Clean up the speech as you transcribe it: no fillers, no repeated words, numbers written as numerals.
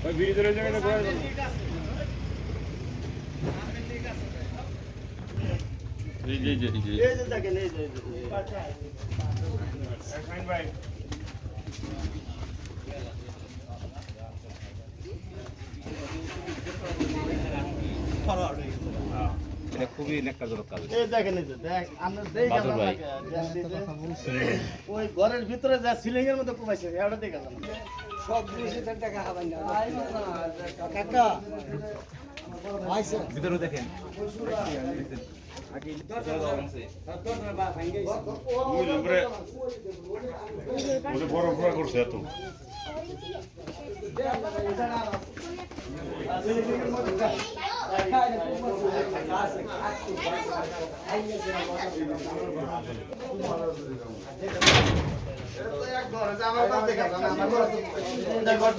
ওই ব্রিজের জায়গাটা ঘোরা এই যে দেখেন এই যে ফাইন ভাই এটা খুবই নেককারজনক কাজ। এই দেখেন এই যে দেখ আমরা দেই গেলাম ওই ঘরের ভিতরে যা সিলিং এর মধ্যে কুমাইছে এটা দেই গেলাম সব 200 টাকা হাবাই না কাকা আইছে ভিতরে দেখেন বড় বড় করছে এত এক ঘর আমার বাদ দেখা আমার ঘর